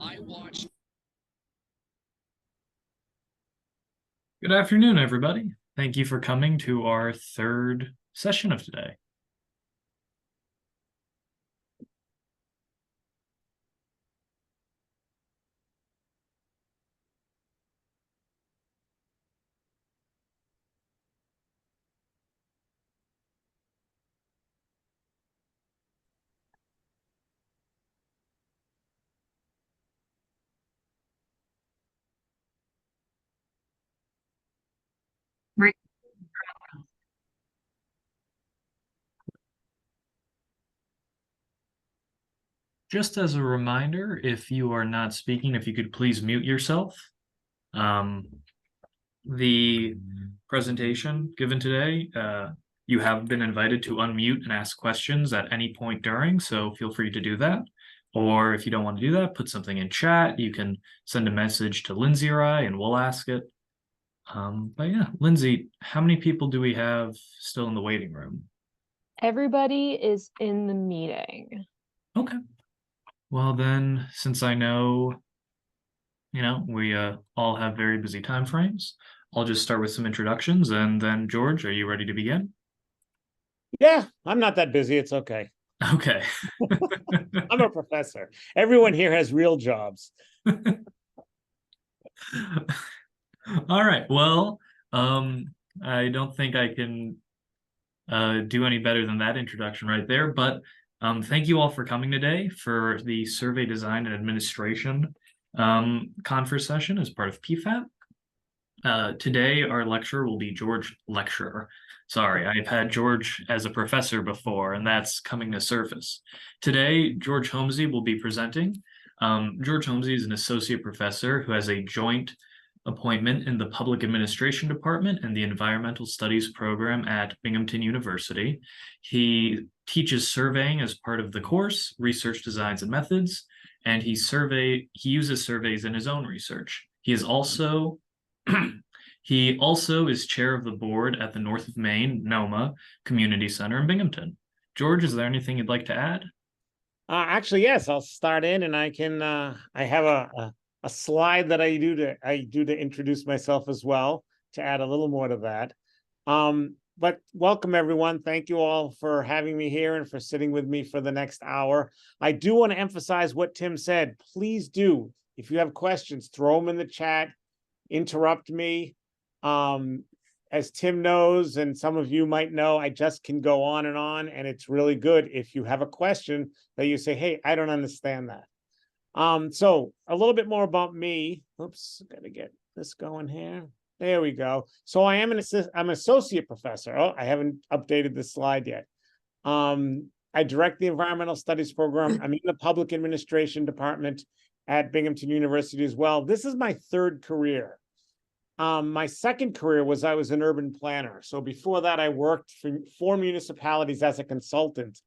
I watched. Good afternoon, everybody. Thank you for coming to our third session of today. Right. Just as a reminder, if you are not speaking, if you could please mute yourself. Um, the presentation given today, you have been invited to unmute and ask questions at any point during, so feel free to do that. Or if you don't want to do that, put something in chat. You can send a message to Lindsay or I, and we'll ask it. But yeah, Lindsay, how many people do we have still in the waiting room? Everybody is in the meeting. Okay. Well, then, since I know, we all have very busy time frames, I'll just start with some introductions, and then George, are you ready to begin? Yeah, I'm not that busy. It's okay. Okay. I'm a professor. Everyone here has real jobs. All right. Well, I don't think I can do any better than that introduction right there, but thank you all for coming today for the Survey Design and Administration conference session as part of PFAT. Today, our lecturer will be George Lecturer. Sorry, I've had George as a professor before, and that's coming to surface. Today, George Homsy will be presenting. George Homsy is an associate professor who has a joint appointment in the Public Administration Department and the Environmental Studies program at Binghamton University. He teaches surveying as part of the course, Research Designs and Methods, and he uses surveys in his own research. He also is chair of the board at the North of Maine NoMa Community Center in Binghamton. George, is there anything you'd like to add? Actually, yes, I'll start in, and I can. I have a slide that I do to introduce myself as well, to add a little more to that. But welcome everyone. Thank you all for having me here and for sitting with me for the next hour. I do want to emphasize what Tim said. Please do, if you have questions, throw them in the chat. Interrupt me. As Tim knows, and some of you might know, I just can go on, and it's really good if you have a question that you say, hey, I don't understand that. So a little bit more about me. Oops, gotta get this going here. There we go. So I'm an associate professor. Oh, I haven't updated this slide yet. I direct the environmental studies program. I'm in the public administration department at Binghamton University as well. This is my third career. My second career was I was an urban planner. So before that, I worked for 4 municipalities as a consultant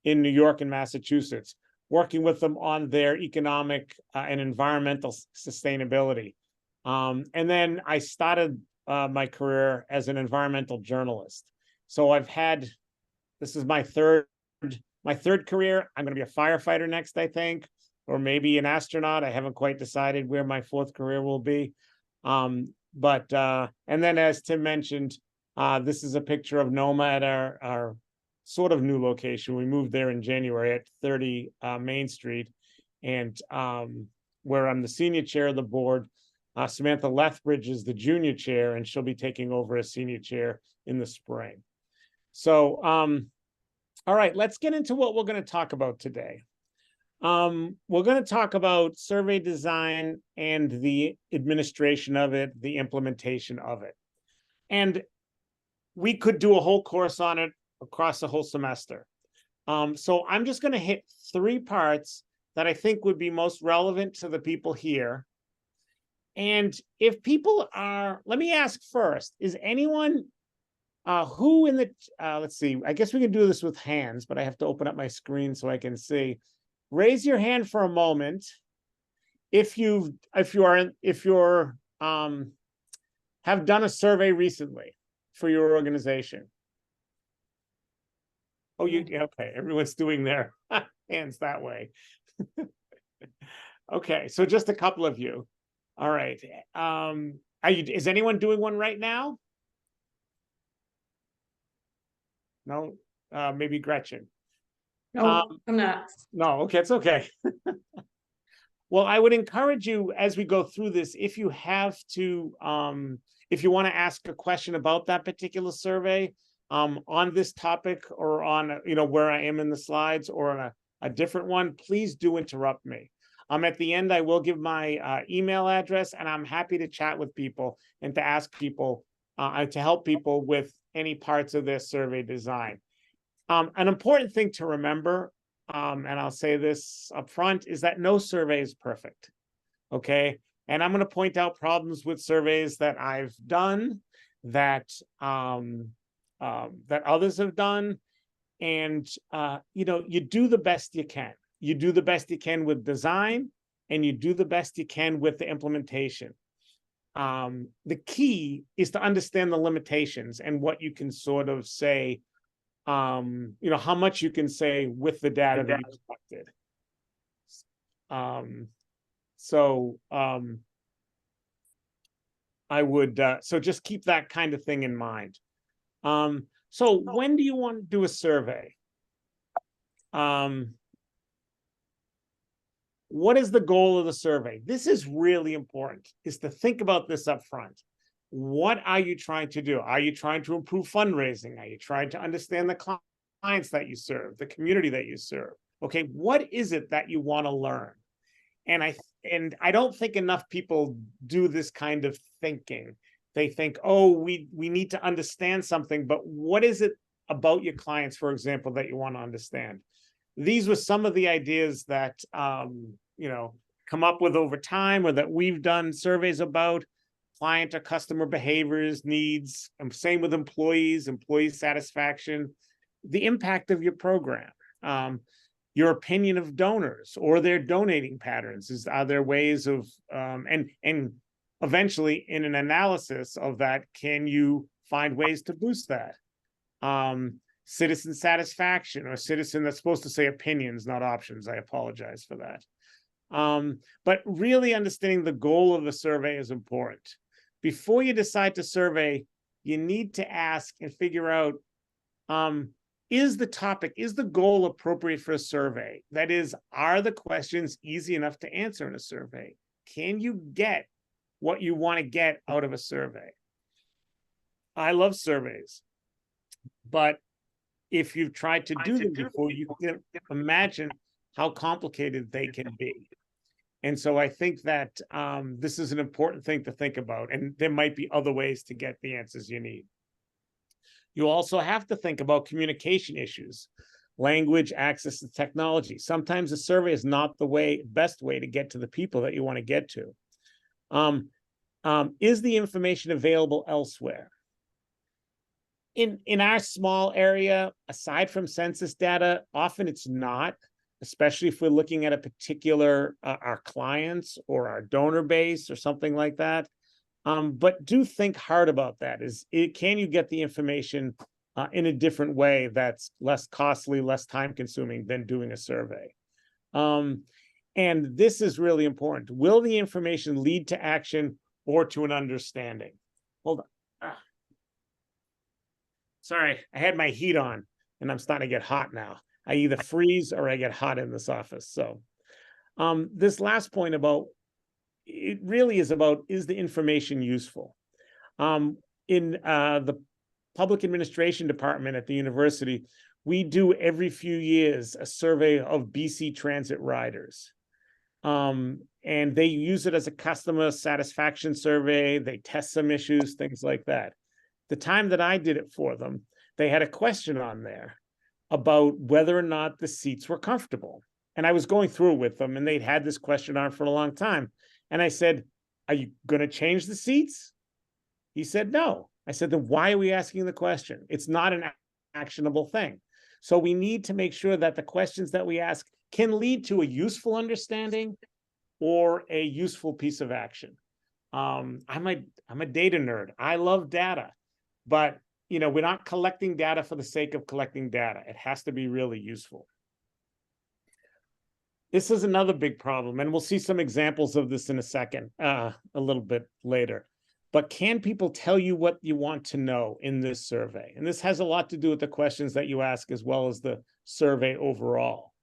in New York and Massachusetts, working with them on their economic and environmental sustainability. And then I started my career as an environmental journalist. So this is my third career. I'm going to be a firefighter next, I think, or maybe an astronaut. I haven't quite decided where my fourth career will be. And then as Tim mentioned, this is a picture of NoMa at our sort of new location. We moved there in January at 30 Main Street, and where I'm the senior chair of the board. Samantha Lethbridge is the junior chair, and she'll be taking over as senior chair in the spring. So, all right, let's get into what we're going to talk about today. We're going to talk about survey design and the administration of it, the implementation of it. And we could do a whole course on it across the whole semester. So I'm just going to hit 3 parts that I think would be most relevant to the people here. And if people are, let me ask first, is anyone who in the, let's see, I guess we can do this with hands, but I have to open up my screen so I can see. Raise your hand for a moment if you have done a survey recently for your organization. Oh, okay, everyone's doing their hands that way. Okay, so just a couple of you. All right. Is anyone doing one right now? No, maybe Gretchen. No, I'm not. No, okay, it's okay. Well, I would encourage you as we go through this, if you have to, if you want to ask a question about that particular survey, on this topic or on, where I am in the slides or on a different one, please do interrupt me. At the end, I will give my email address, and I'm happy to chat with people and to ask people, to help people with any parts of their survey design. An important thing to remember, and I'll say this up front, is that no survey is perfect, okay? And I'm going to point out problems with surveys that I've done, that that others have done, and you do the best you can. You do the best you can with design, and you do the best you can with the implementation. The key is to understand the limitations and what you can sort of say, how much you can say with the data that you collected. I would, so just keep that kind of thing in mind. So when do you want to do a survey? What is the goal of the survey? This is really important, is to think about this up front. What are you trying to do? Are you trying to improve fundraising? Are you trying to understand the clients that you serve, the community that you serve? Okay, what is it that you want to learn? And I don't think enough people do this kind of thinking. They think, oh, we need to understand something, but what is it about your clients, for example, that you want to understand? These were some of the ideas that come up with over time, or that we've done surveys about. Client or customer behaviors, needs, and same with employee satisfaction, the impact of your program, your opinion of donors or their donating patterns. Are there ways of, and eventually in an analysis of that, can you find ways to boost that? Citizen satisfaction, or citizen, that's supposed to say opinions, not options. I apologize for that. But really understanding the goal of the survey is important. Before you decide to survey, you need to ask and figure out, is the goal appropriate for a survey? That is, are the questions easy enough to answer in a survey? Can you get what you want to get out of a survey? I love surveys, but if you've tried to do them before, you can imagine how complicated they can be. And so I think that this is an important thing to think about, and there might be other ways to get the answers you need. You also have to think about communication issues, language, access to technology. Sometimes a survey is not the best way to get to the people that you want to get to. Is the information available elsewhere? In our small area, aside from census data, often it's not, especially if we're looking at a particular, our clients or our donor base or something like that. But do think hard about that. Can you get the information in a different way that's less costly, less time consuming than doing a survey? And this is really important. Will the information lead to action or to an understanding? Hold on. Sorry, I had my heat on and I'm starting to get hot now. I either freeze or I get hot in this office. So this last point about, it really is about, is the information useful? In the public administration department at the university, we do every few years a survey of BC Transit riders. And they use it as a customer satisfaction survey. They test some issues, things like that. The time that I did it for them, they had a question on there about whether or not the seats were comfortable. And I was going through it with them, and they'd had this question on for a long time. And I said, are you going to change the seats? He said, no. I said, then why are we asking the question? It's not an actionable thing. So we need to make sure that the questions that we ask can lead to a useful understanding or a useful piece of action. I'm a data nerd. I love data, but we're not collecting data for the sake of collecting data. It has to be really useful. this is another big problem, and we'll see some examples of this in a second, a little bit later. But can people tell you what you want to know in this survey? And this has a lot to do with the questions that you ask as well as the survey overall.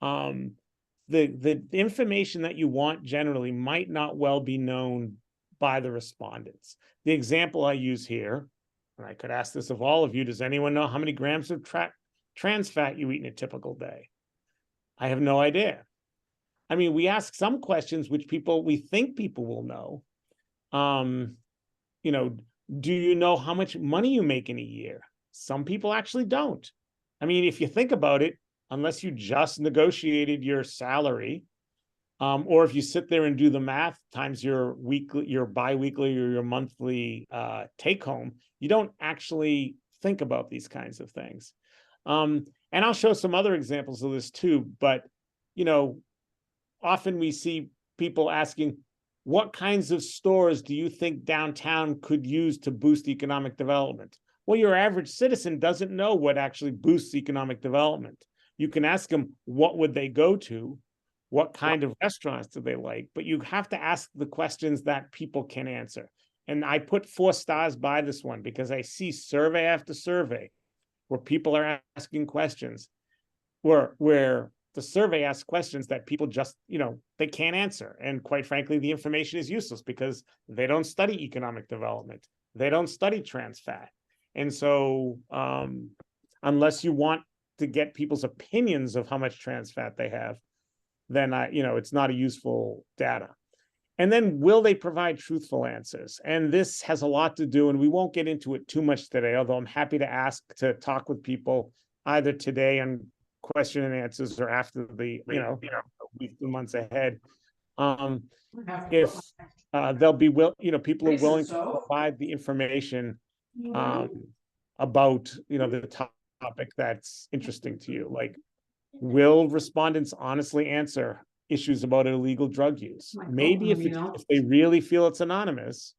The information that you want generally might not well be known by the respondents. The example I use here, and I could ask this of all of you, does anyone know how many grams of trans fat you eat in a typical day? I have no idea. I mean, we ask some questions which we think people will know. You know, do you know how much money you make in a year? Some people actually don't. I mean, if you think about it, unless you just negotiated your salary, or if you sit there and do the math times your weekly, your biweekly, or your monthly take home, you don't actually think about these kinds of things. And I'll show some other examples of this too, but, you know, often we see people asking, what kinds of stores do you think downtown could use to boost economic development? Well, your average citizen doesn't know what actually boosts economic development. You can ask them, what would they go to? What kind of restaurants do they like? But you have to ask the questions that people can answer. And I put 4 stars by this one because I see survey after survey where people are asking questions where the survey asks questions that people just, you know, they can't answer. And quite frankly, the information is useless because they don't study economic development. They don't study trans fat. And so unless you want to get people's opinions of how much trans fat they have, then you know, it's not a useful data. And then will they provide truthful answers? And this has a lot to do, and we won't get into it too much today, although I'm happy to talk with people either today and question and answers or after the, you know, weeks and months ahead. If they'll be people are willing to provide the information about, you know, the topic that's interesting to you. Like, will respondents honestly answer issues about illegal drug use? Maybe if they really feel it's anonymous,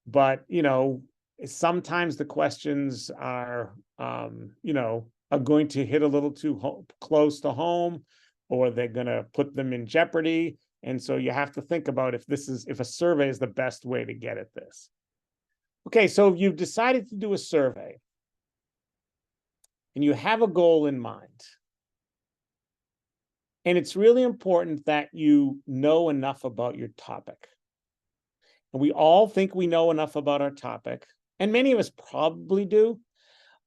but, you know, sometimes the questions are, you know, are going to hit a little too close to home, or they're going to put them in jeopardy. And so you have to think about if a survey is the best way to get at this. Okay, so you've decided to do a survey and you have a goal in mind. And it's really important that you know enough about your topic. And we all think we know enough about our topic, and many of us probably do,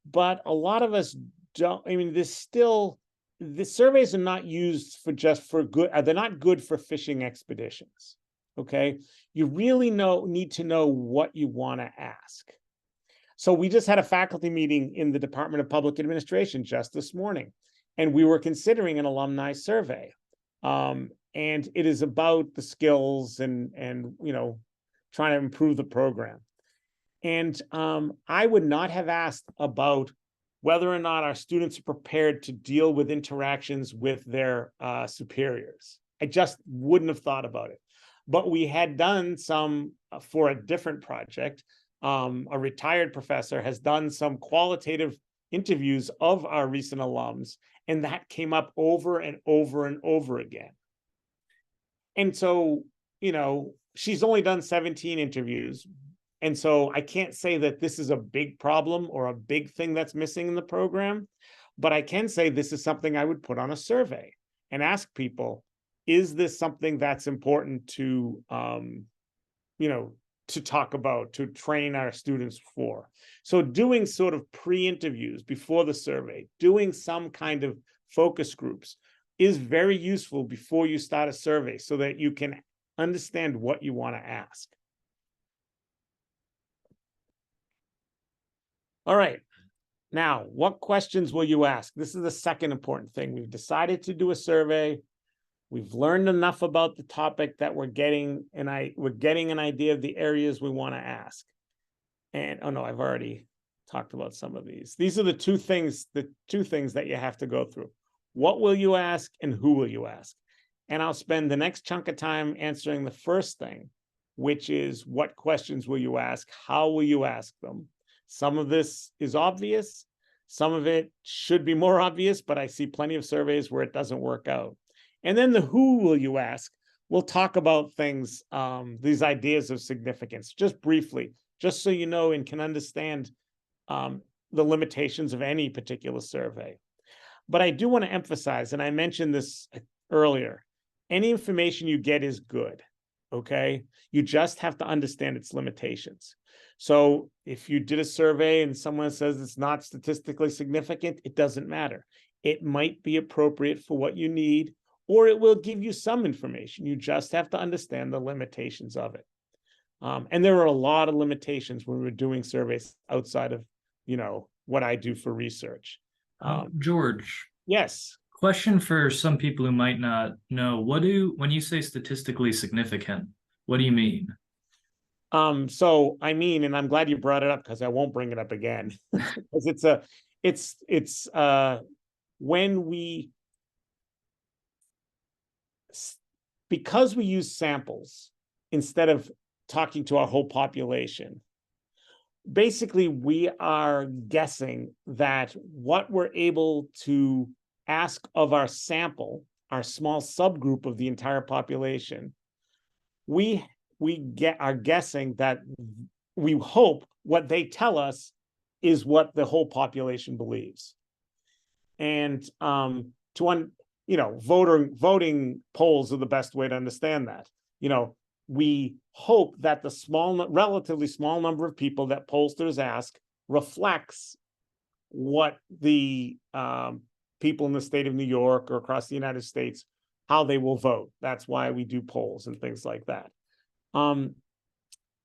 but a lot of us don't. I mean, the surveys are not used for good. They're not good for fishing expeditions. Okay, you really need to know what you want to ask. So we just had a faculty meeting in the Department of Public Administration just this morning, and we were considering an alumni survey. And it is about the skills and you know, trying to improve the program. And I would not have asked about whether or not our students are prepared to deal with interactions with their superiors. I just wouldn't have thought about it. But we had done some for a different project. A retired professor has done some qualitative interviews of our recent alums, and that came up over and over and over again. And so, you know, she's only done 17 interviews. And so I can't say that this is a big problem or a big thing that's missing in the program, but I can say this is something I would put on a survey and ask people, is this something that's important to, you know, to talk about, to train our students for? So doing sort of pre-interviews before the survey, doing some kind of focus groups is very useful before you start a survey so that you can understand what you want to ask. All right. Now, what questions will you ask? This is the second important thing. We've decided to do a survey. We've learned enough about the topic that we're getting an idea of the areas we want to ask. And oh no, I've already talked about some of these. These are the two things that you have to go through. What will you ask and who will you ask? And I'll spend the next chunk of time answering the first thing, which is what questions will you ask? How will you ask them? Some of this is obvious. Some of it should be more obvious, but I see plenty of surveys where it doesn't work out. And then the who will you ask? We'll talk about things, these ideas of significance, just briefly, just so you know and can understand the limitations of any particular survey. But I do want to emphasize, and I mentioned this earlier, any information you get is good, okay? You just have to understand its limitations. So if you did a survey and someone says it's not statistically significant, it doesn't matter. It might be appropriate for what you need, or it will give you some information. You just have to understand the limitations of it. And there are a lot of limitations when we're doing surveys outside of, what I do for research. George. Yes. Question for some people who might not know, when you say statistically significant, what do you mean? So I mean, and I'm glad you brought it up because I won't bring it up again. Because it's when because we use samples instead of talking to our whole population, basically we are guessing that what we're able to ask of our sample, our small subgroup of the entire population, we are guessing that we hope what they tell us is what the whole population believes. And voting polls are the best way to understand that. We hope that the relatively small number of people that pollsters ask reflects what the people in the state of New York or across the United States, how they will vote. That's why we do polls and things like that.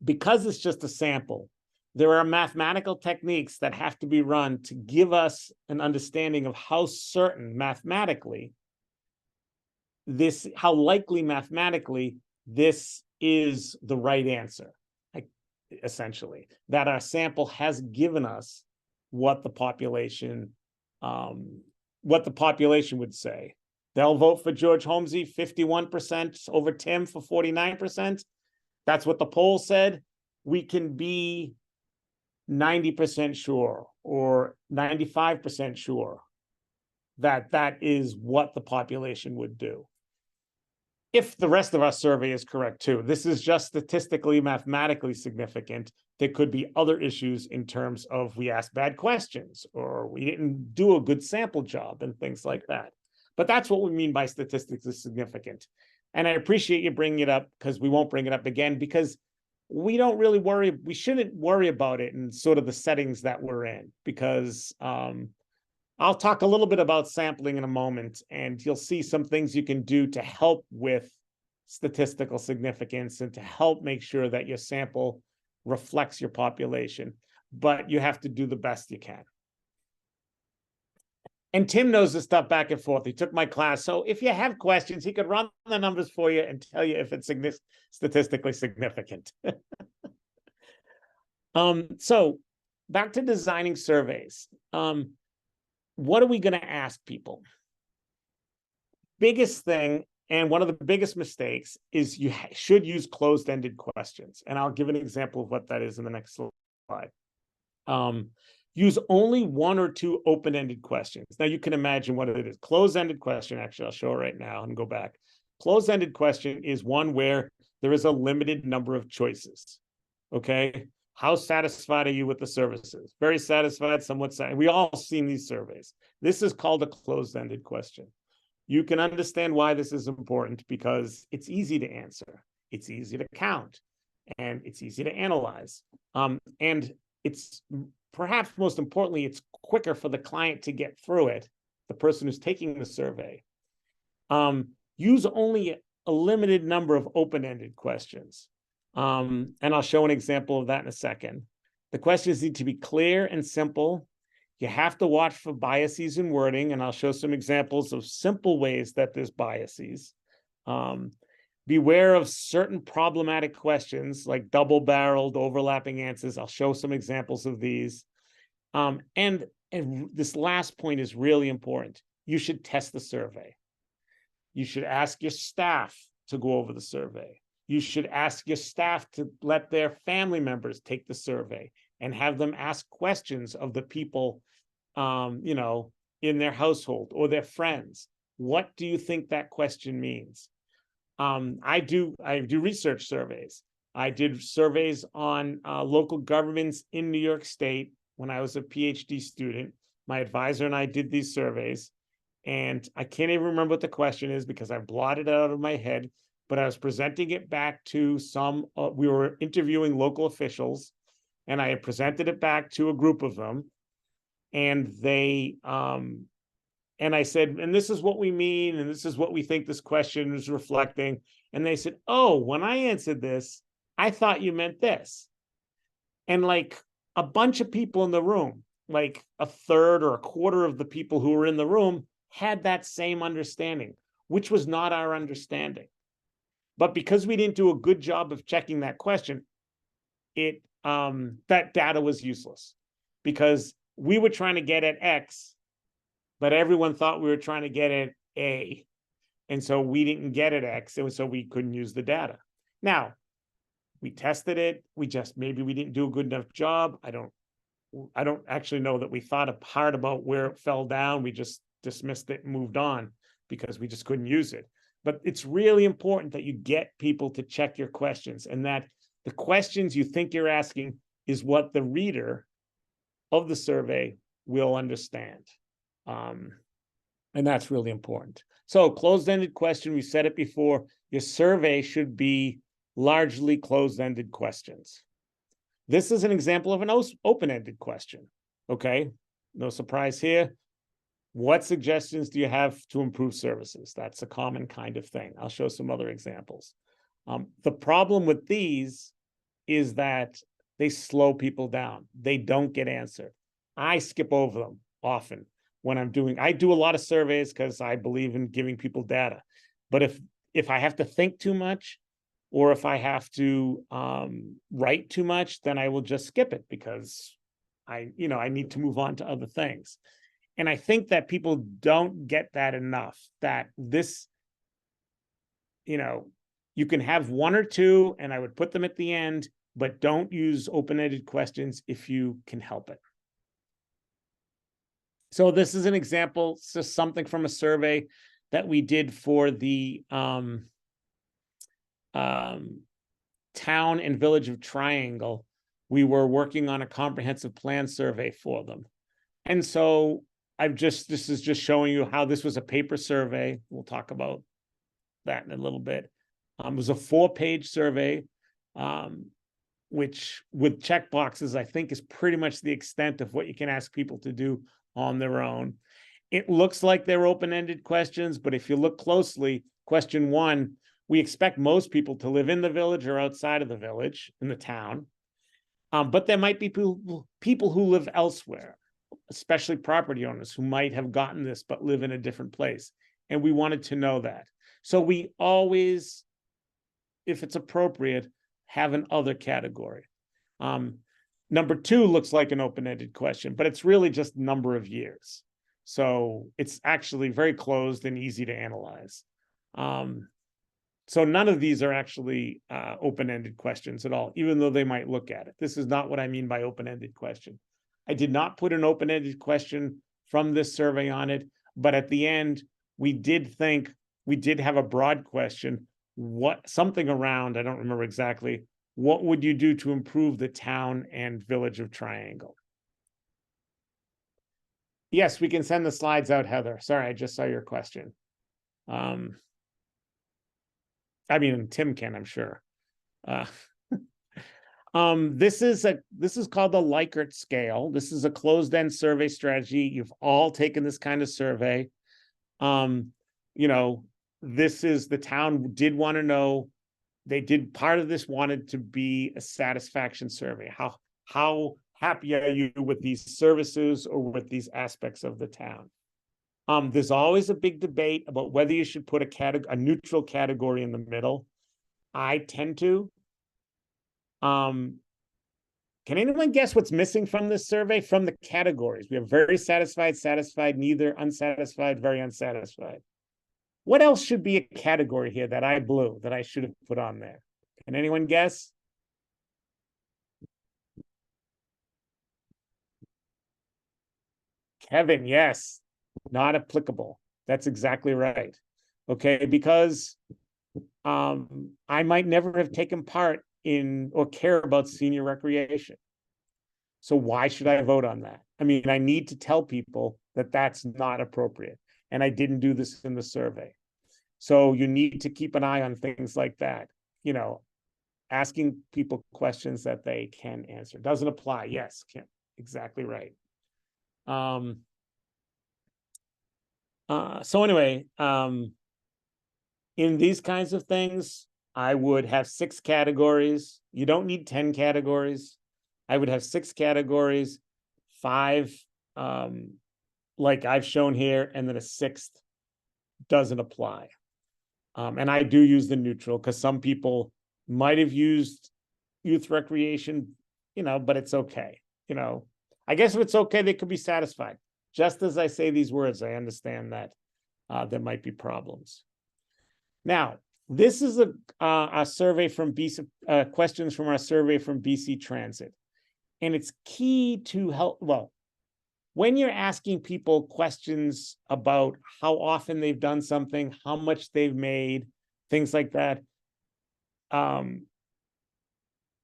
Because it's just a sample, there are mathematical techniques that have to be run to give us an understanding of how certain mathematically how likely mathematically this is the right answer, essentially, that our sample has given us what the population would say. They'll vote for George Homsy 51% over Tim for 49%. That's what the poll said. We can be 90% sure or 95% sure that that is what the population would do. If the rest of our survey is correct too, this is just statistically, mathematically significant. There could be other issues in terms of we asked bad questions or we didn't do a good sample job and things like that. But that's what we mean by statistically significant. And I appreciate you bringing it up because we won't bring it up again because we don't really worry. We shouldn't worry about it in sort of the settings that we're in because I'll talk a little bit about sampling in a moment, and you'll see some things you can do to help with statistical significance and to help make sure that your sample reflects your population, but you have to do the best you can. And Tim knows this stuff back and forth. He took my class. So if you have questions, he could run the numbers for you and tell you if it's statistically significant. So back to designing surveys. What are we going to ask people? Biggest thing, and one of the biggest mistakes, is you should use closed-ended questions. And I'll give an example of what that is in the next slide. Use only one or two open-ended questions. Now you can imagine what it is. Closed-ended question, actually, I'll show it right now and go back. Closed-ended question is one where there is a limited number of choices, okay? How satisfied are you with the services? Very satisfied, somewhat satisfied. We all seen these surveys. This is called a closed-ended question. You can understand why this is important because it's easy to answer. It's easy to count, and it's easy to analyze. And it's perhaps most importantly, it's quicker for the client to get through it, the person who's taking the survey. Use only a limited number of open-ended questions. And I'll show an example of that in a second. The questions need to be clear and simple. You have to watch for biases in wording, and I'll show some examples of simple ways that there's biases. Beware of certain problematic questions like double-barreled overlapping answers. I'll show some examples of these. And this last point is really important. You should test the survey. You should ask your staff to go over the survey. You should ask your staff to let their family members take the survey and have them ask questions of the people, in their household or their friends. What do you think that question means? I do research surveys. I did surveys on local governments in New York State when I was a PhD student. My advisor and I did these surveys, and I can't even remember what the question is because I blotted it out of my head, but I was presenting it back to we were interviewing local officials, and I had presented it back to a group of them, and and I said, and this is what we mean, and this is what we think this question is reflecting. And they said, oh, when I answered this, I thought you meant this. And like a bunch of people in the room, like a third or a quarter of the people who were in the room had that same understanding, which was not our understanding. But because we didn't do a good job of checking that question, that data was useless because we were trying to get at X, but everyone thought we were trying to get at A. And so we didn't get at X, and so we couldn't use the data. Now, we tested it. Maybe we didn't do a good enough job. I don't actually know that we thought hard about where it fell down. We just dismissed it and moved on because we just couldn't use it. But it's really important that you get people to check your questions, and that the questions you think you're asking is what the reader of the survey will understand. And that's really important. So closed-ended question, we said it before, your survey should be largely closed-ended questions. This is an example of an open-ended question, okay? No surprise here. What suggestions do you have to improve services? That's a common kind of thing. I'll show some other examples. The problem with these is that they slow people down. They don't get answered. I skip over them often when I do a lot of surveys because I believe in giving people data. But if I have to think too much, or if I have to write too much, then I will just skip it because I need to move on to other things. And I think that people don't get that enough, that this, you can have one or two, and I would put them at the end, but don't use open-ended questions if you can help it. So this is an example, just something from a survey that we did for the town and village of Triangle. We were working on a comprehensive plan survey for them. And so this is just showing you how this was a paper survey. We'll talk about that in a little bit. It was a 4-page survey, which with checkboxes, I think is pretty much the extent of what you can ask people to do on their own. It looks like they're open-ended questions, but if you look closely, question 1, we expect most people to live in the village or outside of the village, in the town. But there might be people who live elsewhere, especially property owners who might have gotten this but live in a different place. And we wanted to know that. So we always, if it's appropriate, have an other category. Number 2 looks like an open-ended question, but it's really just number of years. So it's actually very closed and easy to analyze. So none of these are actually open-ended questions at all, even though they might look at it. This is not what I mean by open-ended question. I did not put an open-ended question from this survey on it, but at the end, we did have a broad question, something around, I don't remember exactly, what would you do to improve the town and village of Triangle? Yes, we can send the slides out, Heather. Sorry, I just saw your question. I mean, Tim can, I'm sure. This is called the Likert scale. This is a closed-end survey strategy. You've all taken this kind of survey. This is, the town did want to know, part of this wanted to be a satisfaction survey. How happy are you with these services or with these aspects of the town? There's always a big debate about whether you should put a neutral category in the middle. I tend to. Can anyone guess what's missing from this survey? From the categories, we have very satisfied, satisfied, neither, unsatisfied, very unsatisfied. What else should be a category here that I blew, that I should have put on there? Can anyone guess? Kevin, yes, not applicable. That's exactly right. Okay, because I might never have taken part in or care about senior recreation. So why should I vote on that? I mean, I need to tell people that that's not appropriate. And I didn't do this in the survey. So you need to keep an eye on things like that. You know, asking people questions that they can answer. Doesn't apply. Yes, Kim, exactly right. So anyway, in these kinds of things, I would have 6 categories. You don't need 10 categories. I would have 6 categories, 5 like I've shown here, and then a 6th doesn't apply. And I do use the neutral because some people might have used youth recreation, you know, but it's okay. You know, I guess if it's okay, they could be satisfied. Just as I say these words, I understand that there might be problems. Now, this is a survey from BC, questions from our survey from BC Transit. And it's key to help, well, when you're asking people questions about how often they've done something, how much they've made, things like that,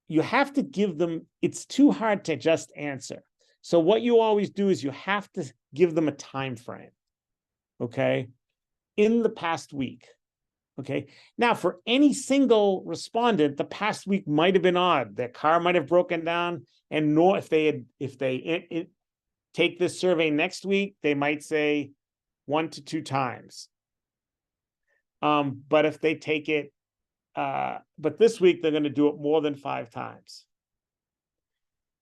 you have to give them, it's too hard to just answer. So what you always do is you have to give them a time frame, okay? In the past week, okay? Now, for any single respondent, the past week might have been odd. Their car might have broken down, and nor if they take this survey next week, they might say 1 to 2 times. But if they take it, but this week they're going to do it more than 5 times.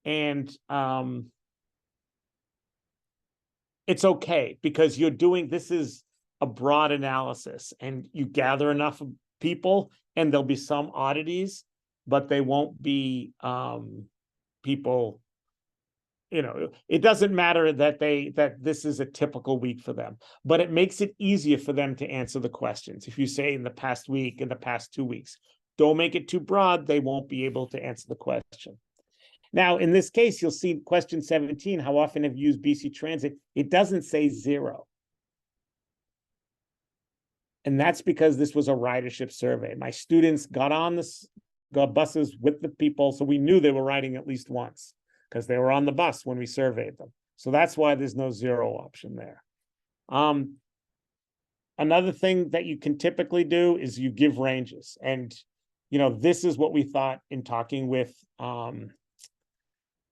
And it's okay because you're doing, this is a broad analysis and you gather enough people and there'll be some oddities, but they won't be people, you know, it doesn't matter that this is a typical week for them, but it makes it easier for them to answer the questions. If you say in the past week, in the past 2 weeks, don't make it too broad, they won't be able to answer the question. Now, in this case, you'll see question 17, how often have you used BC Transit? It doesn't say 0. And that's because this was a ridership survey. My students got on got buses with the people, so we knew they were riding at least once because they were on the bus when we surveyed them. So that's why there's no 0 option there. Another thing that you can typically do is you give ranges. And, you know, this is what we thought in talking with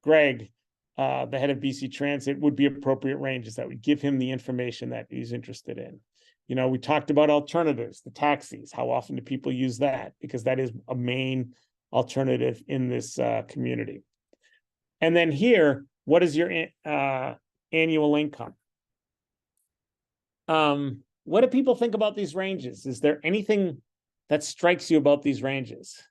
Greg, the head of BC Transit, would be appropriate ranges that would give him the information that he's interested in. You know, we talked about alternatives, the taxis. How often do people use that? Because that is a main alternative in this community. And then here, what is your annual income? What do people think about these ranges? Is there anything that strikes you about these ranges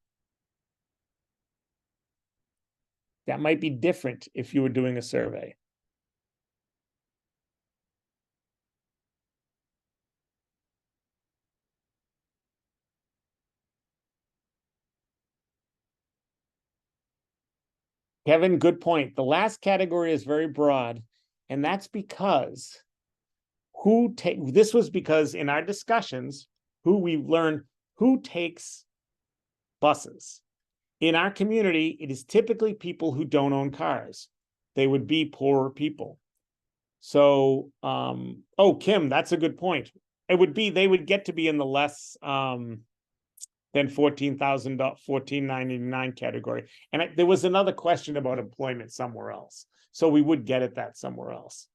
that might be different if you were doing a survey? Kevin, good point. The last category is very broad, and that's because this was because in our discussions, we learned who takes buses. In our community, it is typically people who don't own cars. They would be poorer people. So, oh, Kim, that's a good point. It would be, they would get to be in the less than $14,999 category. And there was another question about employment somewhere else. So we would get at that somewhere else.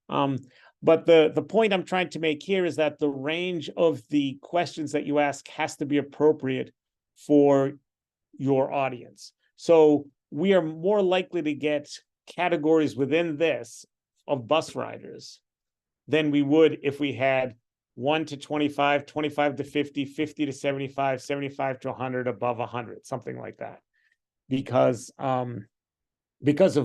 But the point I'm trying to make here is that the range of the questions that you ask has to be appropriate for your audience. So we are more likely to get categories within this of bus riders than we would if we had 1 to 25, 25 to 50, 50 to 75, 75 to 100, above 100, something like that, because of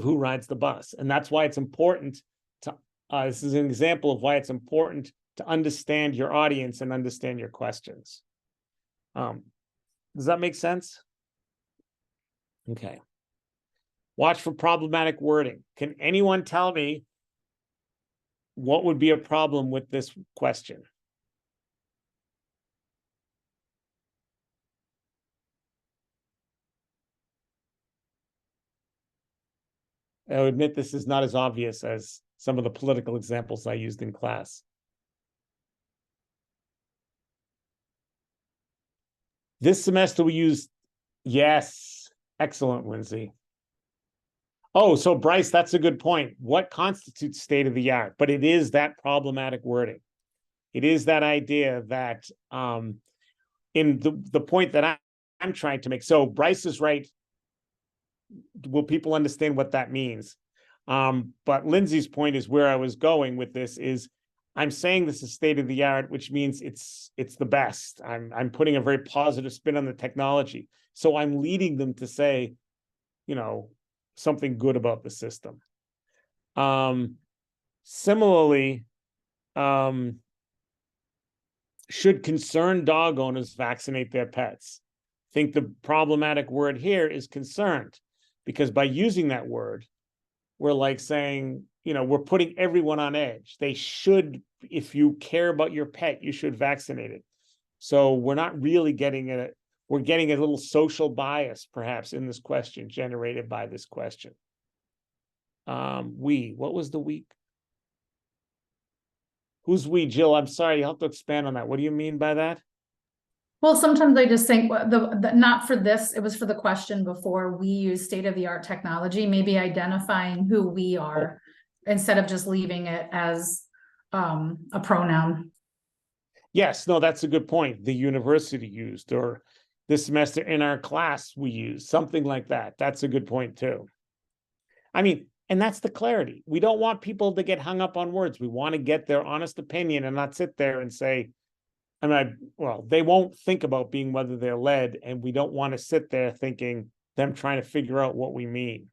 who rides the bus. And that's why it's important to, this is an example of why it's important to understand your audience and understand your questions. Does that make sense? Okay. Watch for problematic wording. Can anyone tell me what would be a problem with this question? I'll admit this is not as obvious as some of the political examples I used in class. This semester we used, yes, excellent, Lindsay. Oh, so Bryce, that's a good point. What constitutes state of the art? But it is that problematic wording. It is that idea that in the point that I'm trying to make. So Bryce is right. Will people understand what that means? But Lindsay's point is where I was going with this is I'm saying this is state of the art, which means it's the best. I'm putting a very positive spin on the technology. So I'm leading them to say, you know, something good about the system. Similarly, should concerned dog owners vaccinate their pets? I think the problematic word here is concerned, because by using that word, we're like saying, you know, we're putting everyone on edge. They should, if you care about your pet, you should vaccinate it. So we're not really getting it. We're getting a little social bias, perhaps, in this question generated by this question. What was the week? Who's we, Jill? I'm sorry, you'll have to expand on that. What do you mean by that? Well, sometimes I just think the not for this, it was for the question before, we use state-of-the-art technology, maybe identifying who we are instead of just leaving it as a pronoun. Yes, no, that's a good point. The university used, or this semester in our class we used, something like that. That's a good point too. I mean, and that's the clarity. We don't want people to get hung up on words. We want to get their honest opinion and not sit there and say, well, they won't think about being whether they're led, and we don't want to sit there thinking them trying to figure out what we mean.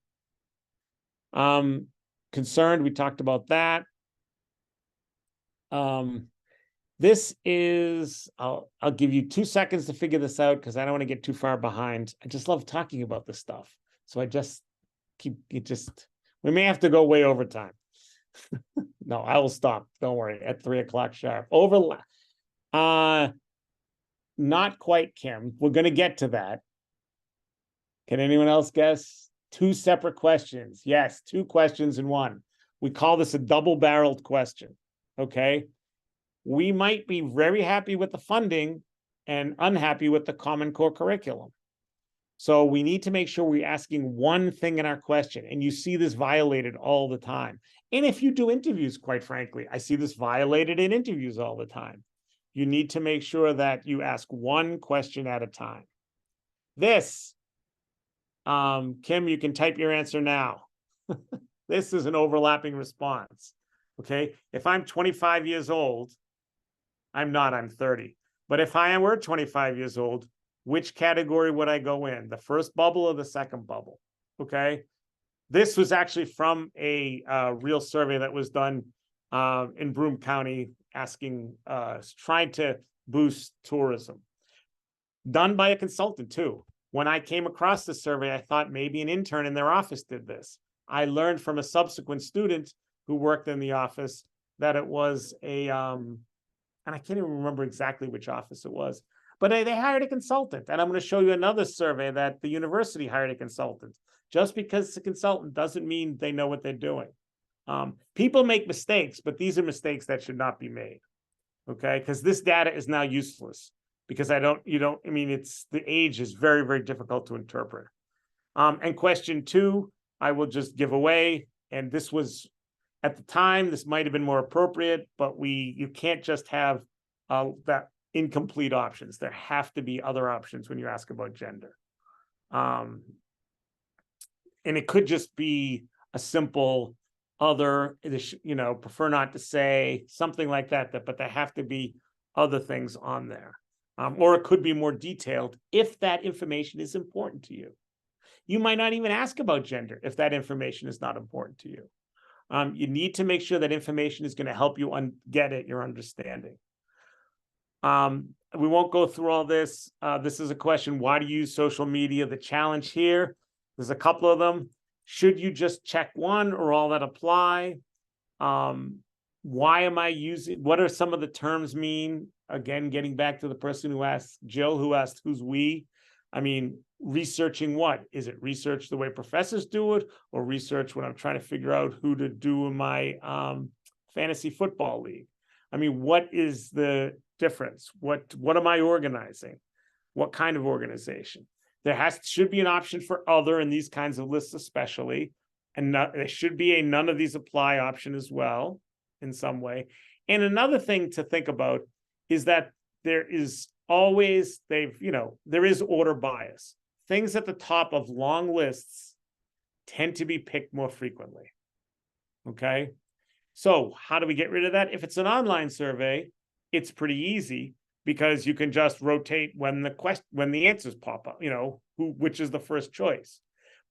Concerned, we talked about that. This is, I'll give you 2 seconds to figure this out because I don't want to get too far behind. I just love talking about this stuff. So I just we may have to go way over time. No, I will stop. Don't worry, at 3 o'clock sharp. Overlap. Not quite, Kim. We're going to get to that. Can anyone else guess? 2 separate questions. Yes, 2 questions in one. We call this a double-barreled question. Okay. We might be very happy with the funding and unhappy with the Common Core curriculum. So we need to make sure we're asking one thing in our question. And you see this violated all the time. And if you do interviews, quite frankly, I see this violated in interviews all the time. You need to make sure that you ask one question at a time. This, Kim, you can type your answer now. This is an overlapping response. Okay. If I'm 25 years old, I'm not, I'm 30. But if I were 25 years old, which category would I go in? The first bubble or the second bubble? Okay. This was actually from a real survey that was done in Broome County, asking, trying to boost tourism. Done by a consultant too. When I came across the survey, I thought maybe an intern in their office did this. I learned from a subsequent student who worked in the office that it was a, and I can't even remember exactly which office it was, but they hired a consultant. And I'm going to show you another survey that the university hired a consultant. Just because it's a consultant doesn't mean they know what they're doing. People make mistakes, but these are mistakes that should not be made. Okay, because this data is now useless because I mean, it's the age is very, very difficult to interpret. And question 2, I will just give away. And this was at the time, this might have been more appropriate, but you can't just have that incomplete options. There have to be other options when you ask about gender. And it could just be a simple other, prefer not to say, something like that, but there have to be other things on there. Or it could be more detailed if that information is important to you. You might not even ask about gender if that information is not important to you. You need to make sure that information is going to help you get at your understanding. We won't go through all this. This is a question, why do you use social media? The challenge here, there's a couple of them. Should you just check one or all that apply? why am I using, what are some of the terms mean? Again, getting back to the person who asked, Jill, who asked, who's we? I mean, researching what? Is it research the way professors do it, or research when I'm trying to figure out who to do in my fantasy football league? I mean, what is the difference? What am I organizing? What kind of organization? Should be an option for other in these kinds of lists, especially, and there should be a none of these apply option as well in some way. And another thing to think about is that there is always, there is order bias. Things at the top of long lists tend to be picked more frequently. Okay. So how do we get rid of that? If it's an online survey, it's pretty easy because you can just rotate when the answers pop up, which is the first choice.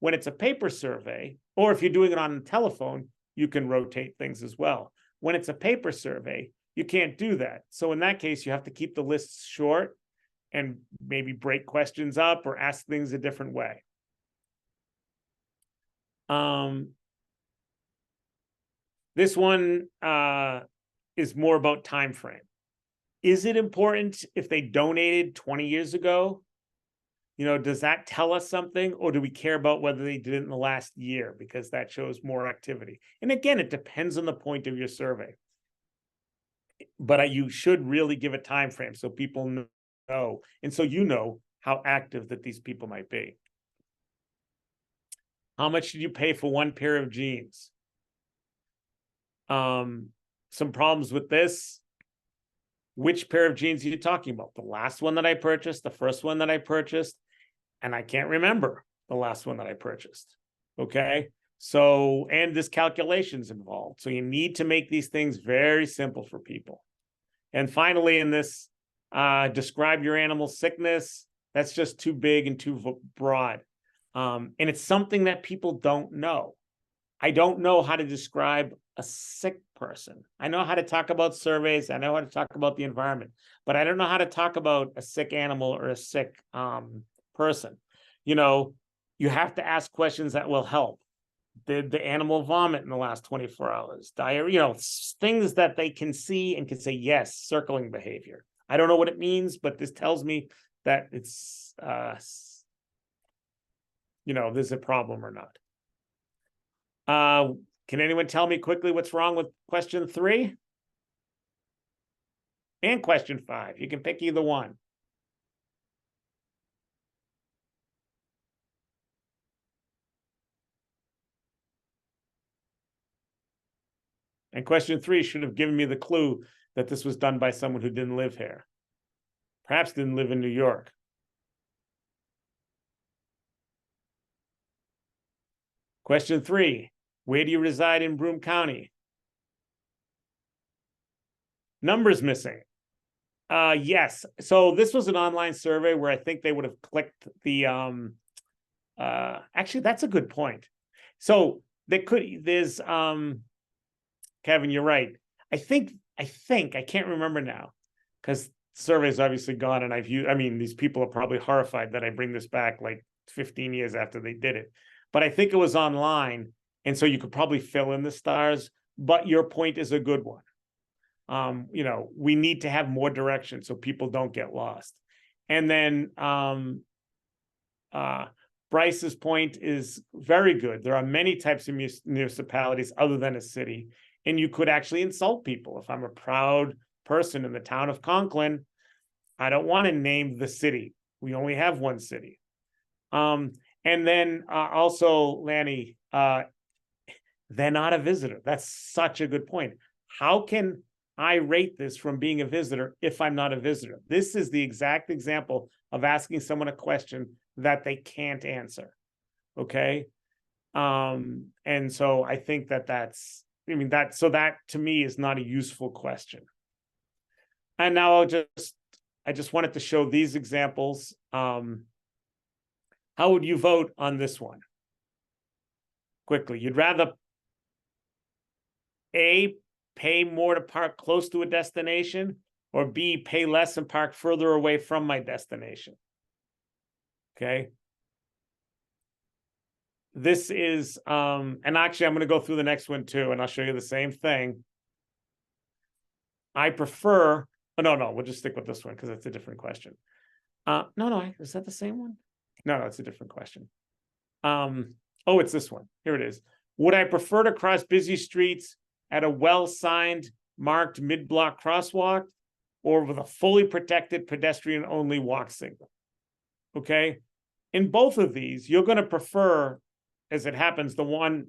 When it's a paper survey, or if you're doing it on the telephone, you can rotate things as well. When it's a paper survey, you can't do that. So in that case, you have to keep the lists short and maybe break questions up or ask things a different way. This one is more about time frame. Is it important if they donated 20 years ago? Does that tell us something, or do we care about whether they did it in the last year because that shows more activity? And again, it depends on the point of your survey. But you should really give a time frame so people know, and so how active that these people might be. How much did you pay for one pair of jeans? Some problems with this. Which pair of jeans are you talking about? The last one that I purchased, the first one that I purchased, and I can't remember the last one that I purchased. Okay. So, and this calculation's involved. So you need to make these things very simple for people. And finally, in this, describe your animal sickness. That's just too big and too broad. And it's something that people don't know. I don't know how to describe a sick person. I know how to talk about surveys. I know how to talk about the environment, but I don't know how to talk about a sick animal or a sick person. You have to ask questions that will help. Did the animal vomit in the last 24 hours? Diarrhea, things that they can see and can say, yes, circling behavior. I don't know what it means, but this tells me that it's, there's a problem or not. Can anyone tell me quickly what's wrong with question 3? And question 5. You can pick either one. And question 3 should have given me the clue that this was done by someone who didn't live here. Perhaps didn't live in New York. Question 3. Where do you reside in Broome County? Numbers missing. Yes. So this was an online survey where I think they would have clicked the actually, that's a good point. So there's Kevin, you're right. I think I can't remember now because survey's obviously gone, and these people are probably horrified that I bring this back like 15 years after they did it. But I think it was online. And so you could probably fill in the stars, but your point is a good one. We need to have more direction so people don't get lost. And then Bryce's point is very good. There are many types of municipalities other than a city, and you could actually insult people. If I'm a proud person in the town of Conklin, I don't want to name the city. We only have one city. And then also, Lanny, they're not a visitor. That's such a good point. How can I rate this from being a visitor if I'm not a visitor? This is the exact example of asking someone a question that they can't answer. Okay. And so I think that that to me is not a useful question. And now I just wanted to show these examples. How would you vote on this one? Quickly, you'd rather A, pay more to park close to a destination, or B, pay less and park further away from my destination? Okay. This is, and actually I'm going to go through the next one too, and I'll show you the same thing. I prefer, oh, no, we'll just stick with this one because it's a different question. No, is that the same one? No, it's a different question. Oh, it's this one. Here it is. Would I prefer to cross busy streets at a well-signed, marked mid-block crosswalk or with a fully protected pedestrian-only walk signal? Okay. In both of these, you're going to prefer, as it happens, the one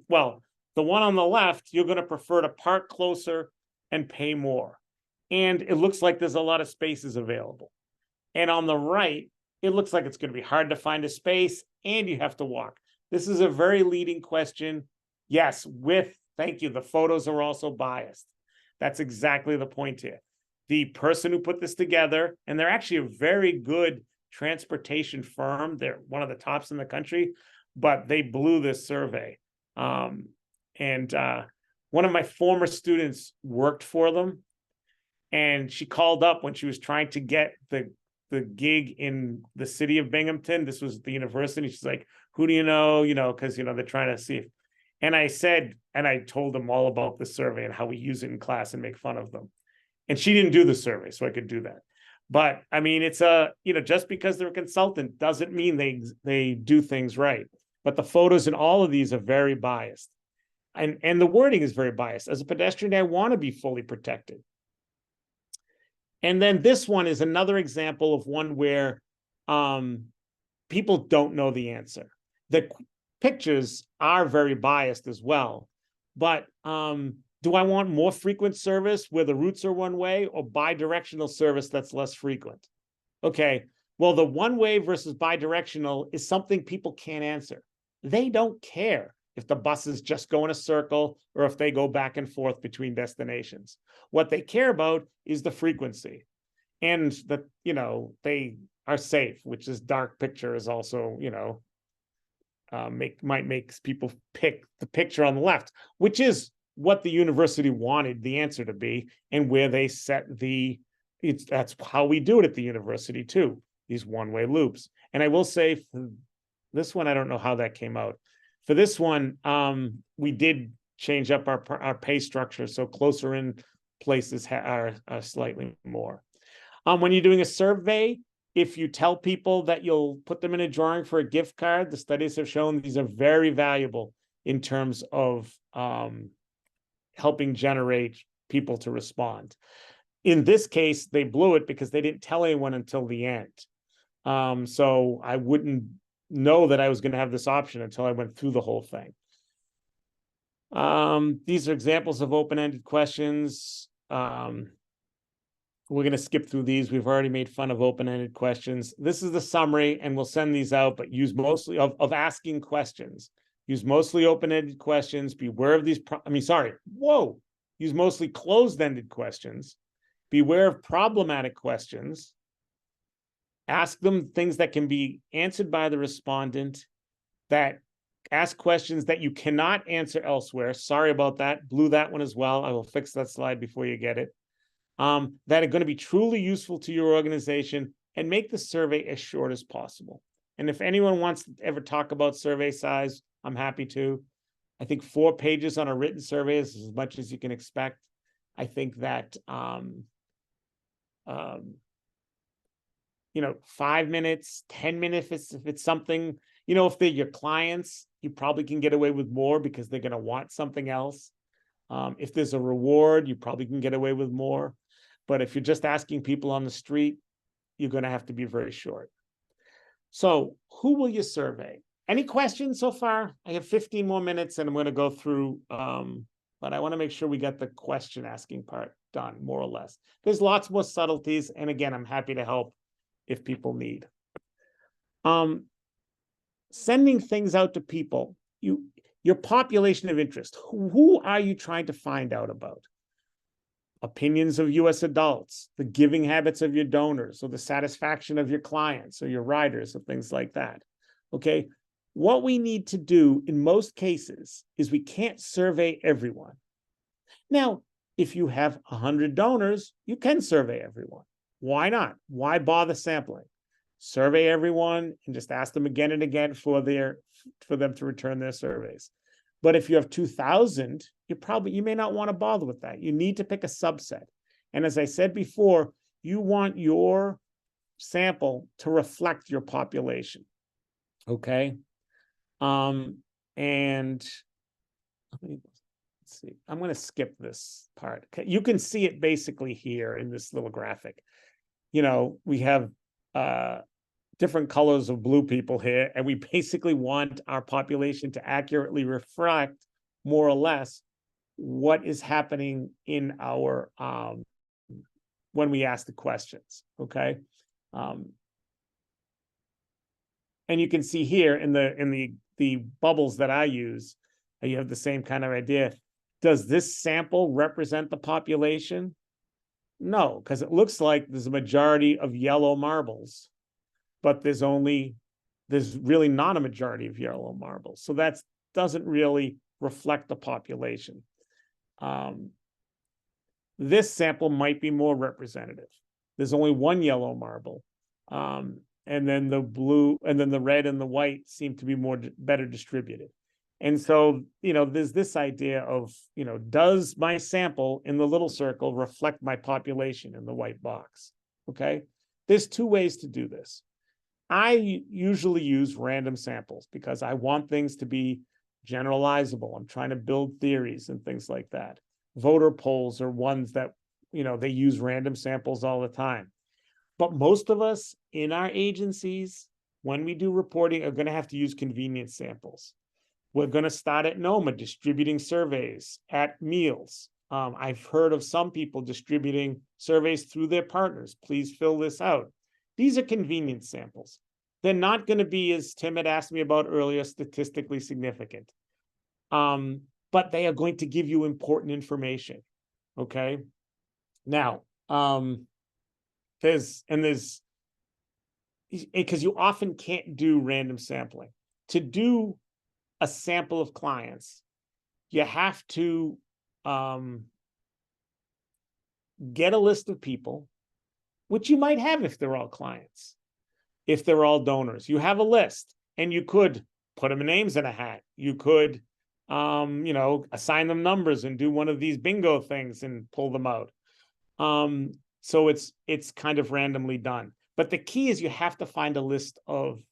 on the left, you're going to prefer to park closer and pay more. And it looks like there's a lot of spaces available. And on the right, it looks like it's going to be hard to find a space and you have to walk. This is a very leading question. Yes, thank you. The photos are also biased. That's exactly the point here. The person who put this together, and they're actually a very good transportation firm. They're one of the tops in the country, but they blew this survey. One of my former students worked for them, and she called up when she was trying to get the gig in the city of Binghamton. This was the university. She's like, who do you know? Because they're trying to see if, and I told them all about the survey and how we use it in class and make fun of them. And she didn't do the survey, so I could do that. But I mean, it's just because they're a consultant doesn't mean they do things right. But the photos in all of these are very biased. And the wording is very biased. As a pedestrian, I want to be fully protected. And then this one is another example of one where people don't know the answer. The pictures are very biased as well. But do I want more frequent service where the routes are one way or bi-directional service that's less frequent? Okay, well, the one way versus bi-directional is something people can't answer. They don't care if the buses just go in a circle or if they go back and forth between destinations. What they care about is the frequency and that, they are safe, which is dark picture is also, might make people pick the picture on the left, which is what the university wanted the answer to be and where they set that's how we do it at the university too, these one-way loops. And I will say for this one, I don't know how that came out. For this one, we did change up our pay structure, so closer in places are slightly more. When you're doing a survey, if you tell people that you'll put them in a drawing for a gift card, the studies have shown these are very valuable in terms of helping generate people to respond. In this case, they blew it because they didn't tell anyone until the end. So I wouldn't know that I was going to have this option until I went through the whole thing. These are examples of open-ended questions. We're going to skip through these. We've already made fun of open-ended questions. This is the summary, and we'll send these out, but use mostly of asking questions. Use mostly open-ended questions. Beware of these. Use mostly closed-ended questions. Beware of problematic questions. Ask them things that can be answered by the respondent. That ask questions that you cannot answer elsewhere. Sorry about that. Blew that one as well. I will fix that slide before you get it. That are going to be truly useful to your organization, and make the survey as short as possible. And if anyone wants to ever talk about survey size, I'm happy to. I think 4 pages on a written survey is as much as you can expect. I think that 5 minutes, 10 minutes, if it's something, if they're your clients, you probably can get away with more because they're going to want something else. If there's a reward, you probably can get away with more. But if you're just asking people on the street, you're going to have to be very short. So who will you survey? Any questions so far? I have 15 more minutes and I'm going to go through, but I want to make sure we get the question asking part done, more or less. There's lots more subtleties. And again, I'm happy to help if people need. Sending things out to people, your population of interest, who are you trying to find out about? Opinions of US adults, the giving habits of your donors, or the satisfaction of your clients or your riders, or things like that. Okay, what we need to do in most cases is we can't survey everyone. Now, if you have 100 donors, you can survey everyone. Why not? Why bother sampling? Survey everyone and just ask them again and again for them to return their surveys. But if you have 2,000, you may not want to bother with that. You need to pick a subset. And as I said before, you want your sample to reflect your population. Okay. And let's see, I'm going to skip this part. You can see it basically here in this little graphic. You know, we have different colors of blue people here, and we basically want our population to accurately reflect more or less what is happening in our when we ask the questions. Okay. And you can see here in the bubbles that I use, you have the same kind of idea. Does this sample represent the population? No, because it looks like there's a majority of yellow marbles, but there's really not a majority of yellow marbles. So that doesn't really reflect the population. This sample might be more representative. There's only one yellow marble. And then the blue, and then the red and the white seem to be better distributed. And so, you know, there's this idea of, you know, does my sample in the little circle reflect my population in the white box? Okay. There's two ways to do this. I usually use random samples because I want things to be generalizable. I'm trying to build theories and things like that. Voter polls are ones that, you know, they use random samples all the time. But most of us in our agencies, when we do reporting, are going to have to use convenience samples. We're going to start at NoMa distributing surveys at meals. I've heard of some people distributing surveys through their partners. Please fill this out. These are convenience samples. They're not going to be, as Tim had asked me about earlier, statistically significant. But they are going to give you important information. Okay. Now, because you often can't do random sampling. To do a sample of clients, you have to get a list of people, which you might have if they're all clients, if they're all donors. You have a list, and you could put them names in a hat. You could, you know, assign them numbers and do one of these bingo things and pull them out. So it's kind of randomly done. But the key is you have to find a list of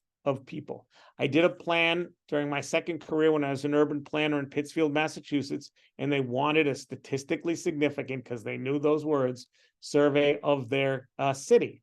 people. I did a plan during my second career when I was an urban planner in Pittsfield, Massachusetts, and they wanted a statistically significant, because they knew those words, survey of their city.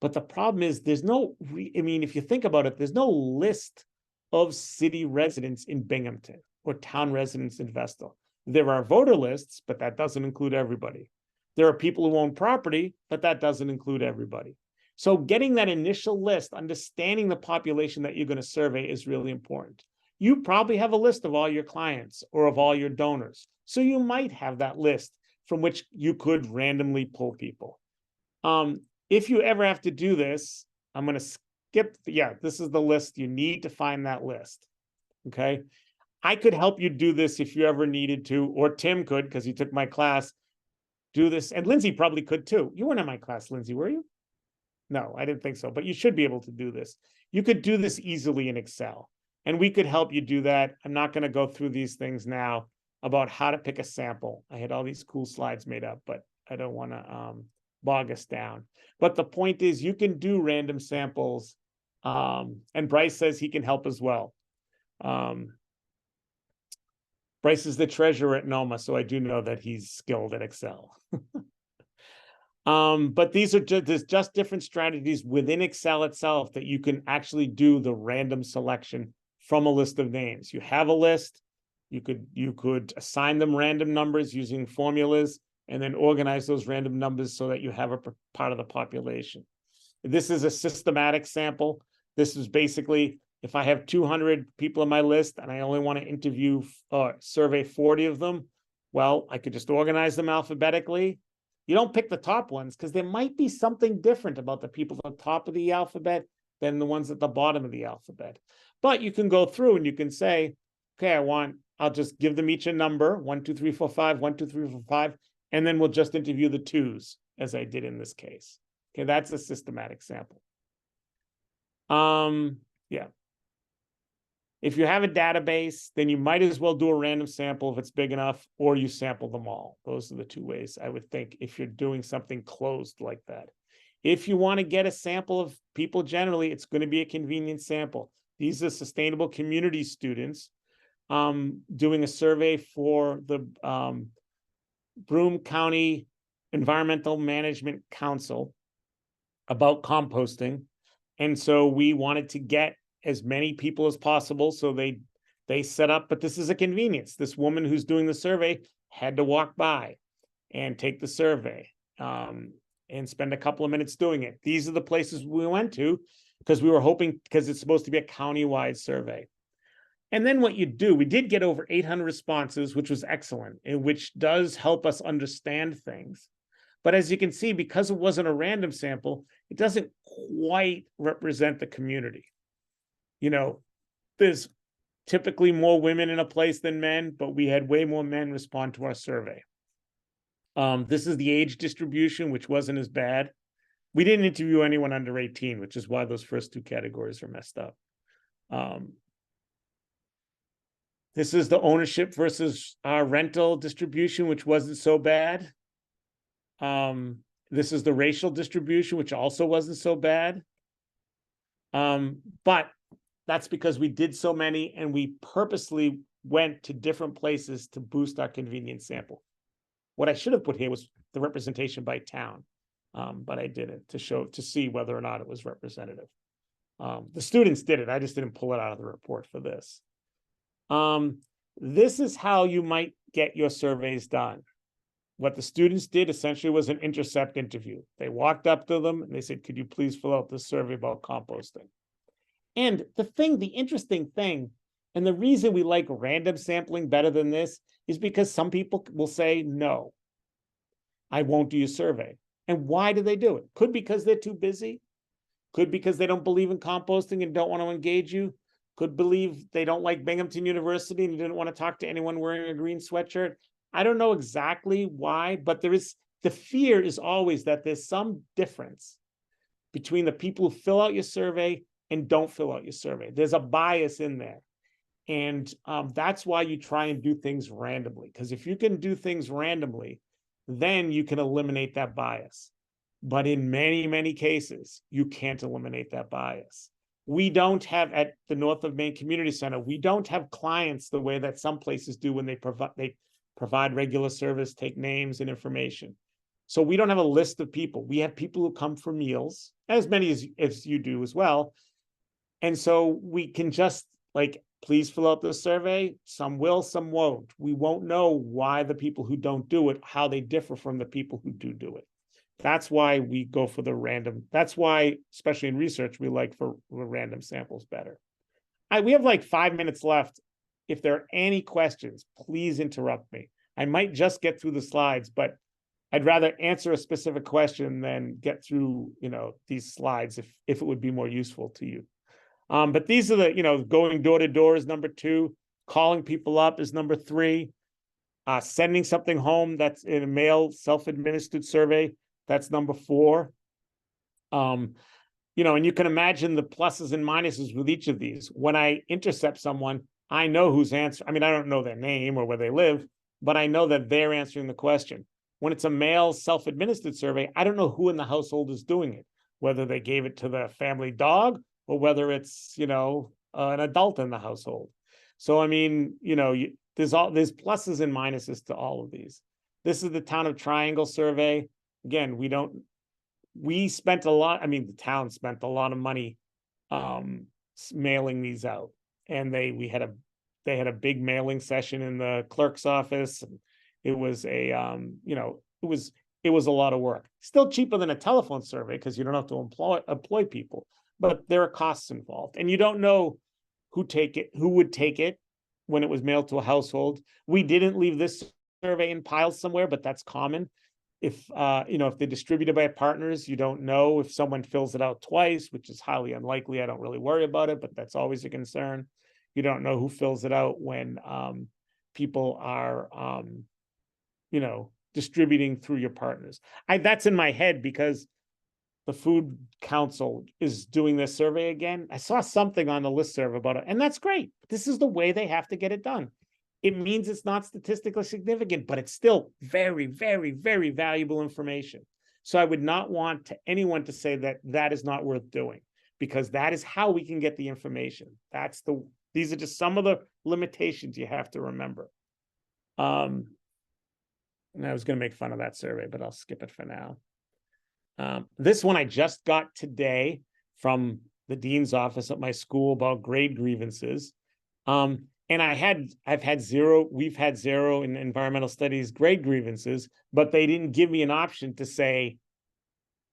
But the problem is there's no, I mean, if you think about it, there's no list of city residents in Binghamton or town residents in Vestal. There are voter lists, but that doesn't include everybody. There are people who own property, but that doesn't include everybody. So getting that initial list, understanding the population that you're going to survey is really important. You probably have a list of all your clients or of all your donors. So you might have that list from which you could randomly pull people. If you ever have to do this, I'm going to skip. Yeah, this is the list. You need to find that list. Okay. I could help you do this if you ever needed to, or Tim could, because he took my class, do this. And Lindsay probably could too. You weren't in my class, Lindsay, were you? No, I didn't think so, but you should be able to do this. You could do this easily in Excel, and we could help you do that. I'm not going to go through these things now about how to pick a sample. I had all these cool slides made up, but I don't want to bog us down. But the point is, you can do random samples, and Bryce says he can help as well. Bryce is the treasurer at NoMa, so I do know that he's skilled at Excel. But these are there's just different strategies within Excel itself that you can actually do the random selection from a list of names. You have a list, you could assign them random numbers using formulas, and then organize those random numbers so that you have a part of the population. This is a systematic sample. This is basically, if I have 200 people on my list and I only want to interview or survey 40 of them, well, I could just organize them alphabetically. You don't pick the top ones because there might be something different about the people at the top of the alphabet than the ones at the bottom of the alphabet. But you can go through and you can say, okay, I'll just give them each a number, 1, 2, 3, 4, 5, 1, 2, 3, 4, 5, and then we'll just interview the twos, as I did in this case. Okay, that's a systematic sample. Yeah. If you have a database, then you might as well do a random sample if it's big enough, or you sample them all. Those are the two ways I would think if you're doing something closed like that. If you want to get a sample of people generally, it's going to be a convenient sample. These are sustainable community students doing a survey for the Broome County Environmental Management Council about composting. And so we wanted to get as many people as possible. So they set up, but this is a convenience. This woman who's doing the survey had to walk by and take the survey and spend a couple of minutes doing it. These are the places we went to because we were hoping, because it's supposed to be a county-wide survey. And then what you do, we did get over 800 responses, which was excellent, and which does help us understand things. But as you can see, because it wasn't a random sample, it doesn't quite represent the community. You know, there's typically more women in a place than men, but we had way more men respond to our survey. This is the age distribution, which wasn't as bad. We didn't interview anyone under 18, which is why those first two categories are messed up. This is the ownership versus rental distribution, which wasn't so bad. This is the racial distribution, which also wasn't so bad. But that's because we did so many and we purposely went to different places to boost our convenience sample. What I should have put here was the representation by town, but I didn't to see whether or not it was representative. The students did it. I just didn't pull it out of the report for this. This is how you might get your surveys done. What the students did essentially was an intercept interview. They walked up to them and they said, could you please fill out this survey about composting? And the interesting thing, and the reason we like random sampling better than this is because some people will say, no, I won't do your survey. And why do they do it? Could because they're too busy. Could because they don't believe in composting and don't want to engage you. Could believe they don't like Binghamton University and didn't want to talk to anyone wearing a green sweatshirt. I don't know exactly why, but the fear is always that there's some difference between the people who fill out your survey and don't fill out your survey. There's a bias in there. And that's why you try and do things randomly, because if you can do things randomly, then you can eliminate that bias. But in many, many cases, you can't eliminate that bias. We don't have, at the North of Maine Community Center, we don't have clients the way that some places do when they provide regular service, take names and information. So we don't have a list of people. We have people who come for meals, as many as you do as well. And so we can just please fill out this survey. Some will, some won't. We won't know why the people who don't do it, how they differ from the people who do it. That's why we go for the random. That's why, especially in research, we like for random samples better. We have 5 minutes left. If there are any questions, please interrupt me. I might just get through the slides, but I'd rather answer a specific question than get through, these slides if it would be more useful to you. But these are the, going door to door is number 2. Calling people up is number 3. Sending something home that's in a mail self-administered survey, that's number 4. And you can imagine the pluses and minuses with each of these. When I intercept someone, I know who's answering. I mean, I don't know their name or where they live, but I know that they're answering the question. When it's a male self-administered survey, I don't know who in the household is doing it, whether they gave it to the family dog or whether it's, an adult in the household. So, I mean, there's pluses and minuses to all of these. This is the Town of Triangle survey. Again, we spent a lot, the town spent a lot of money mailing these out. And they had a big mailing session in the clerk's office. And it was it was a lot of work. Still cheaper than a telephone survey because you don't have to employ people, but there are costs involved. And you don't know who would take it when it was mailed to a household. We didn't leave this survey in piles somewhere, but that's common. If they're distributed by partners, you don't know if someone fills it out twice, which is highly unlikely. I don't really worry about it, but that's always a concern. You don't know who fills it out when people are, distributing through your partners. That's in my head because the Food Council is doing this survey again. I saw something on the listserv about it, and that's great. This is the way they have to get it done. It means it's not statistically significant, but it's still very, very, very valuable information. So I would not want anyone to say that that is not worth doing, because that is how we can get the information. These are just some of the limitations you have to remember. And I was going to make fun of that survey, but I'll skip it for now. This one I just got today from the dean's office at my school about grade grievances. And we've had zero in environmental studies grade grievances, but they didn't give me an option to say,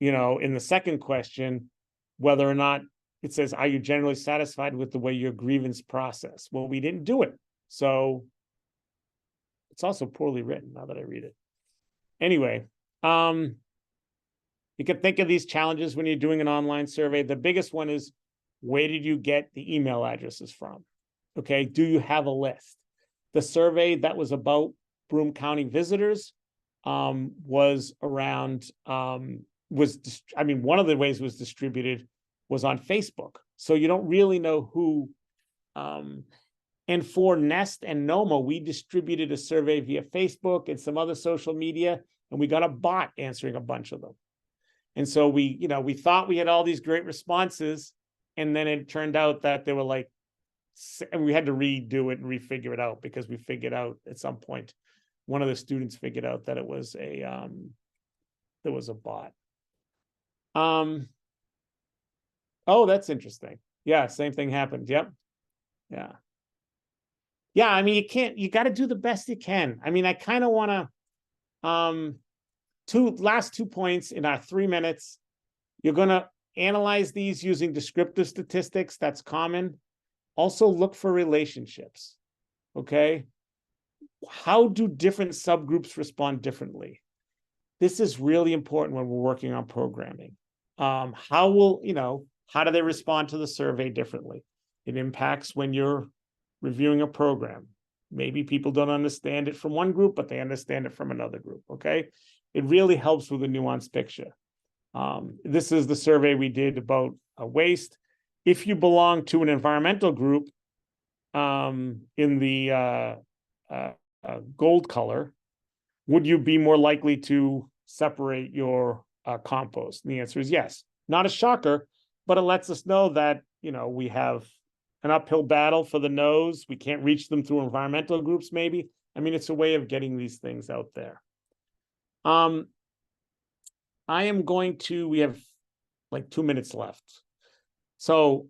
in the second question, whether or not it says, are you generally satisfied with the way your grievance process? Well, we didn't do it. So it's also poorly written now that I read it. Anyway, you can think of these challenges when you're doing an online survey. The biggest one is, where did you get the email addresses from? Okay, do you have a list? The survey that was about Broome County visitors was around, one of the ways it was distributed was on Facebook. So you don't really know who, and for Nest and NoMa, we distributed a survey via Facebook and some other social media, and we got a bot answering a bunch of them. And so we thought we had all these great responses, and then it turned out that they were and we had to redo it and refigure it out, because we figured out at some point, one of the students figured out that it was there was a bot. Oh, that's interesting. Yeah, same thing happened. Yep. Yeah. Yeah, I mean, you got to do the best you can. I mean, I kind of want to, last 2 points in our 3 minutes. You're going to analyze these using descriptive statistics. That's common. Also look for relationships. Okay. How do different subgroups respond differently? This is really important when we're working on programming. How do they respond to the survey differently? It impacts when you're reviewing a program. Maybe people don't understand it from one group, but they understand it from another group, okay? It really helps with a nuanced picture. This is the survey we did about waste. If you belong to an environmental group in the gold color, would you be more likely to separate your compost? And the answer is yes. Not a shocker, but it lets us know that, we have an uphill battle for the no's. We can't reach them through environmental groups, maybe. I mean, it's a way of getting these things out there. We have like 2 minutes left. So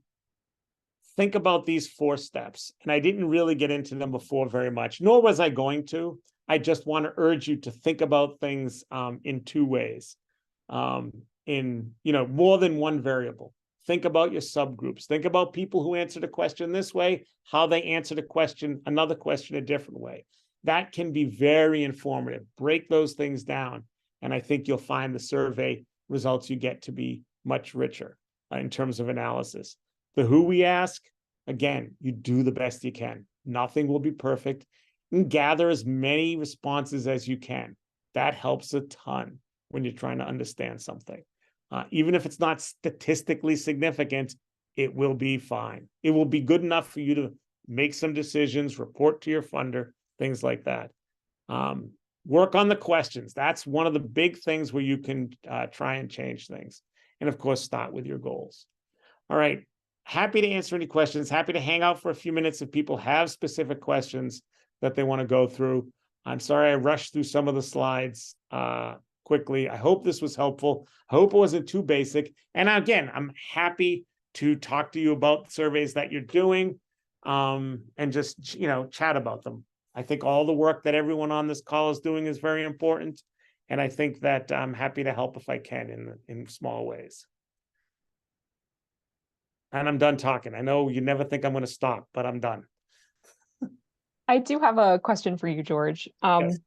think about these 4 steps. And I didn't really get into them before very much, nor was I going to. I just want to urge you to think about things in 2 ways, in more than one variable. Think about your subgroups. Think about people who answered a question this way, how they answered another question a different way. That can be very informative. Break those things down. And I think you'll find the survey results you get to be much richer in terms of analysis. The who we ask, again, you do the best you can. Nothing will be perfect. And gather as many responses as you can. That helps a ton when you're trying to understand something. Even if it's not statistically significant, it will be fine. It will be good enough for you to make some decisions, report to your funder, things like that. Work on the questions. That's one of the big things where you can try and change things. And of course, start with your goals. All right. Happy to answer any questions. Happy to hang out for a few minutes if people have specific questions that they want to go through. I'm sorry I rushed through some of the slides quickly. I hope this was helpful. I hope it wasn't too basic. And again, I'm happy to talk to you about surveys that you're doing and just, chat about them. I think all the work that everyone on this call is doing is very important. And I think that I'm happy to help if I can in small ways. And I'm done talking. I know you never think I'm going to stop, but I'm done. I do have a question for you, George. Yes.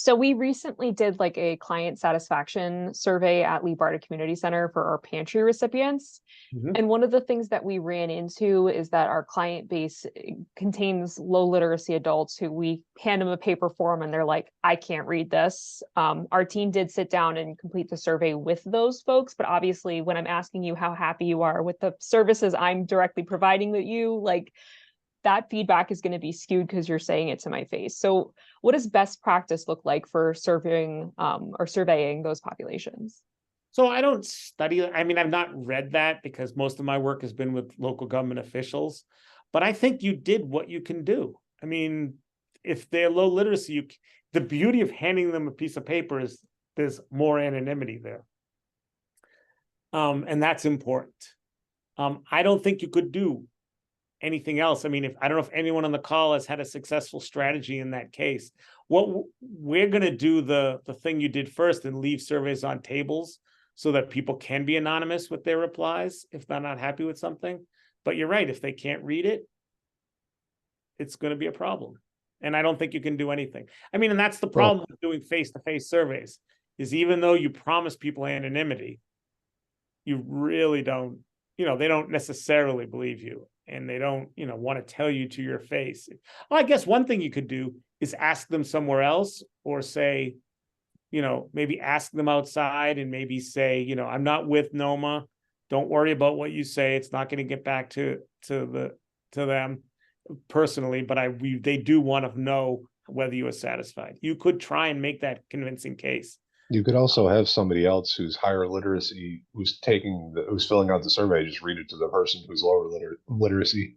So we recently did like a client satisfaction survey at Lee Barta Community Center for our pantry recipients. Mhm. And one of the things that we ran into is that our client base contains low literacy adults who we hand them a paper form and they're like, I can't read this. Our team did sit down and complete the survey with those folks, but obviously when I'm asking you how happy you are with the services I'm directly providing with you, like that feedback is going to be skewed because you're saying it to my face. So what does best practice look like for surveying or surveying those populations? So I don't study, I mean, I've not read that because most of my work has been with local government officials, but I think you did what you can do. I mean, if they're low literacy, the beauty of handing them a piece of paper is there's more anonymity there. And that's important. I don't think you could do anything else. I mean, I don't know if anyone on the call has had a successful strategy in that case. What we're going to do the thing you did first and leave surveys on tables so that people can be anonymous with their replies if they're not happy with something. But you're right, if they can't read it, it's going to be a problem. And I don't think you can do anything. I mean, and that's the problem with doing face-to-face surveys, is even though you promise people anonymity, you really don't, they don't necessarily believe you. And they don't, want to tell you to your face. Well, I guess one thing you could do is ask them somewhere else, or say, maybe ask them outside and maybe say, I'm not with NoMa. Don't worry about what you say. It's not going to get back to them personally, but they do want to know whether you are satisfied. You could try and make that convincing case. You could also have somebody else who's higher literacy, who's filling out the survey, just read it to the person who's lower literacy.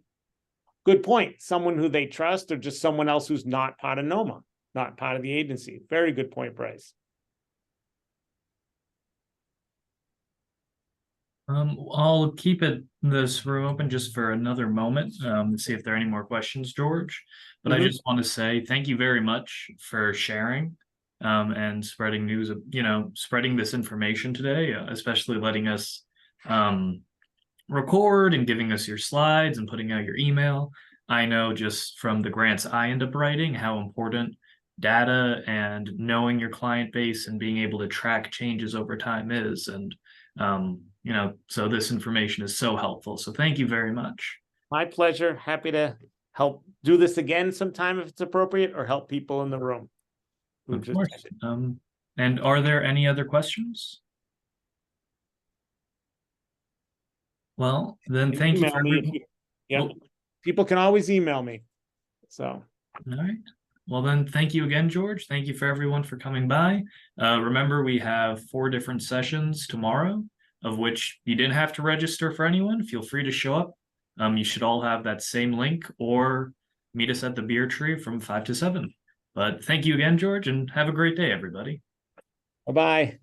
Good point. Someone who they trust, or just someone else who's not part of NoMa, not part of the agency. Very good point, Bryce. I'll keep this room open just for another moment to see if there are any more questions, George. But I just want to say thank you very much for sharing and spreading news, spreading this information today, especially letting us record and giving us your slides and putting out your email. I know just from the grants I end up writing how important data and knowing your client base and being able to track changes over time is. And so this information is so helpful. So thank you very much. My pleasure. Happy to help do this again sometime if it's appropriate, or help people in the room. Of course. And are there any other questions? Well, then thank you for everyone. Yeah, people can always email me. So. All right. Well, then thank you again, George. Thank you for everyone for coming by. Remember, we have 4 different sessions tomorrow, of which you didn't have to register for anyone. Feel free to show up. You should all have that same link, or meet us at the beer tree from 5 to 7. But thank you again, George, and have a great day, everybody. Bye-bye.